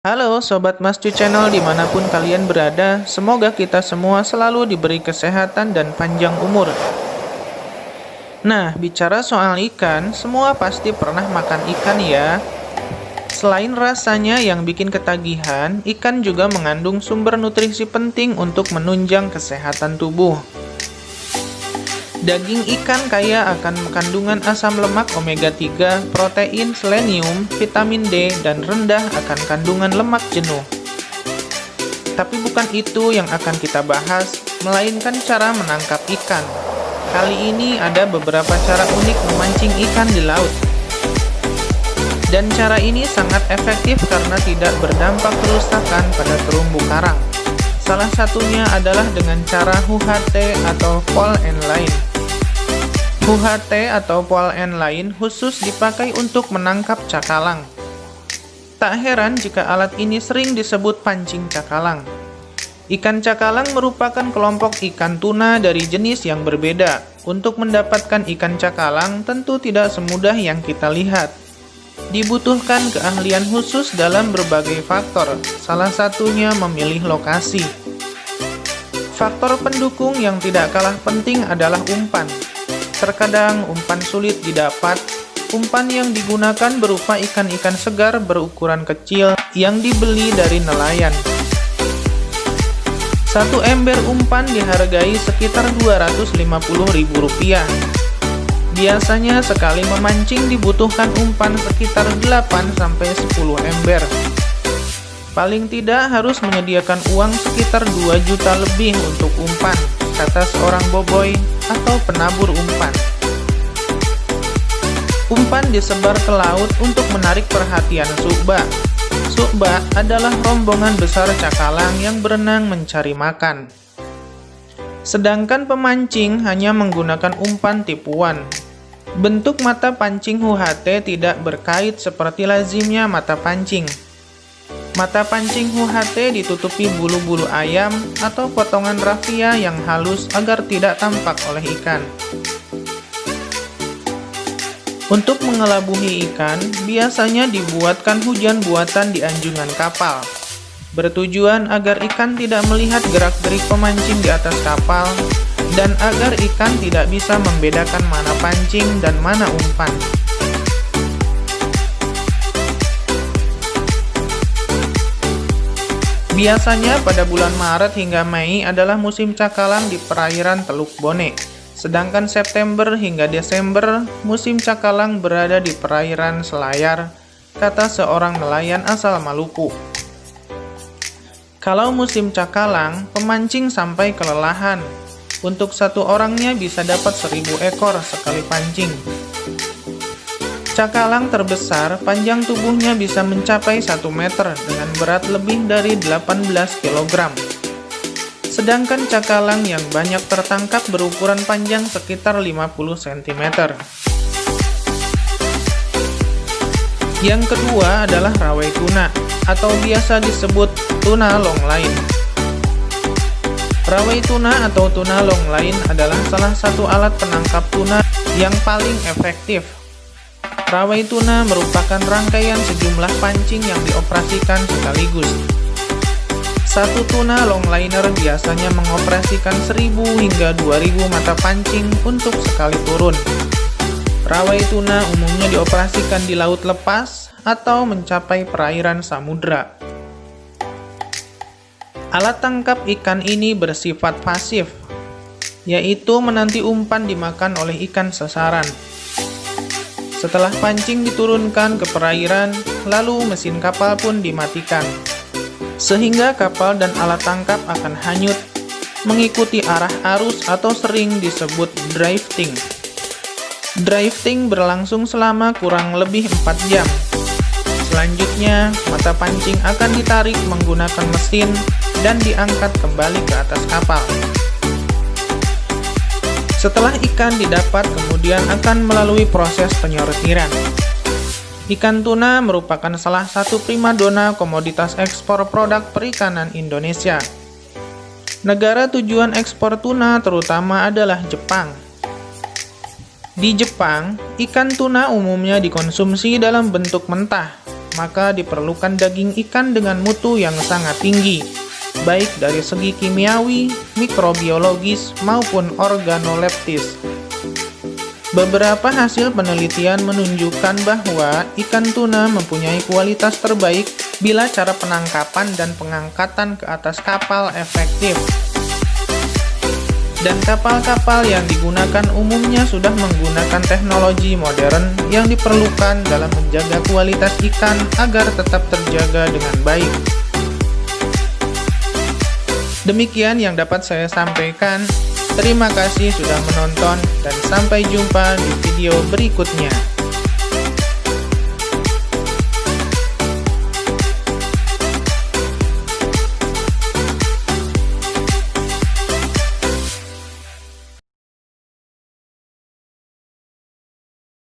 Halo Sobat Mascu Channel dimanapun kalian berada, semoga kita semua selalu diberi kesehatan dan panjang umur. Nah, bicara soal ikan, semua pasti pernah makan ikan ya. Selain rasanya yang bikin ketagihan, ikan juga mengandung sumber nutrisi penting untuk menunjang kesehatan tubuh. Daging ikan kaya akan kandungan asam lemak omega 3, protein, selenium, vitamin D, dan rendah akan kandungan lemak jenuh. Tapi bukan itu yang akan kita bahas, melainkan cara menangkap ikan. Kali ini ada beberapa cara unik memancing ikan di laut. Dan cara ini sangat efektif karena tidak berdampak kerusakan pada terumbu karang. Salah satunya adalah dengan cara HUHT atau Fall and Line. HUHT atau Fall and Line khusus dipakai untuk menangkap cakalang. Tak heran jika alat ini sering disebut pancing cakalang. Ikan cakalang merupakan kelompok ikan tuna dari jenis yang berbeda. Untuk mendapatkan ikan cakalang tentu tidak semudah yang kita lihat. Dibutuhkan keahlian khusus dalam berbagai faktor, salah satunya memilih lokasi. Faktor pendukung yang tidak kalah penting adalah umpan. Terkadang umpan sulit didapat. Umpan yang digunakan berupa ikan-ikan segar berukuran kecil yang dibeli dari nelayan. Satu ember umpan dihargai sekitar Rp250.000. Biasanya sekali memancing dibutuhkan umpan sekitar 8-10 ember. Paling tidak harus menyediakan uang sekitar 2 juta lebih untuk umpan, kata seorang boboy atau penabur umpan. Umpan disebar ke laut untuk menarik perhatian subak. Subak adalah rombongan besar cakalang yang berenang mencari makan. Sedangkan pemancing hanya menggunakan umpan tipuan. Bentuk mata pancing HUHT tidak berkait seperti lazimnya mata pancing. Mata pancing HUHT ditutupi bulu-bulu ayam atau potongan rafia yang halus agar tidak tampak oleh ikan. Untuk mengelabuhi ikan, biasanya dibuatkan hujan buatan di anjungan kapal. Bertujuan agar ikan tidak melihat gerak-gerik pemancing di atas kapal, dan agar ikan tidak bisa membedakan mana pancing dan mana umpan. Biasanya pada bulan Maret hingga Mei adalah musim cakalang di perairan Teluk Bone. Sedangkan September hingga Desember musim cakalang berada di perairan Selayar, kata seorang nelayan asal Maluku. Kalau musim cakalang, pemancing sampai kelelahan. Untuk satu orangnya bisa dapat 1.000 ekor sekali pancing. Cakalang terbesar, panjang tubuhnya bisa mencapai 1 meter dengan berat lebih dari 18 kg. Sedangkan cakalang yang banyak tertangkap berukuran panjang sekitar 50 cm. Yang kedua adalah rawai tuna, atau biasa disebut tuna longline. Rawai tuna atau tuna longline adalah salah satu alat penangkap tuna yang paling efektif. Rawai tuna merupakan rangkaian sejumlah pancing yang dioperasikan sekaligus. Satu tuna longliner biasanya mengoperasikan 1.000 hingga 2.000 mata pancing untuk sekali turun. Rawai tuna umumnya dioperasikan di laut lepas atau mencapai perairan samudra. Alat tangkap ikan ini bersifat pasif, yaitu menanti umpan dimakan oleh ikan sasaran. Setelah pancing diturunkan ke perairan, lalu mesin kapal pun dimatikan, sehingga kapal dan alat tangkap akan hanyut mengikuti arah arus atau sering disebut drifting. Drifting berlangsung selama kurang lebih 4 jam. Selanjutnya, mata pancing akan ditarik menggunakan mesin dan diangkat kembali ke atas kapal. Setelah ikan didapat, kemudian akan melalui proses penyortiran. Ikan tuna merupakan salah satu primadona komoditas ekspor produk perikanan Indonesia. Negara tujuan ekspor tuna terutama adalah Jepang. Di Jepang, ikan tuna umumnya dikonsumsi dalam bentuk mentah, maka diperlukan daging ikan dengan mutu yang sangat tinggi, baik dari segi kimiawi, mikrobiologis, maupun organoleptis. Beberapa hasil penelitian menunjukkan bahwa ikan tuna mempunyai kualitas terbaik bila cara penangkapan dan pengangkatan ke atas kapal efektif. Dan kapal-kapal yang digunakan umumnya sudah menggunakan teknologi modern yang diperlukan dalam menjaga kualitas ikan agar tetap terjaga dengan baik. Demikian yang dapat saya sampaikan. Terima kasih sudah menonton dan sampai jumpa di video berikutnya.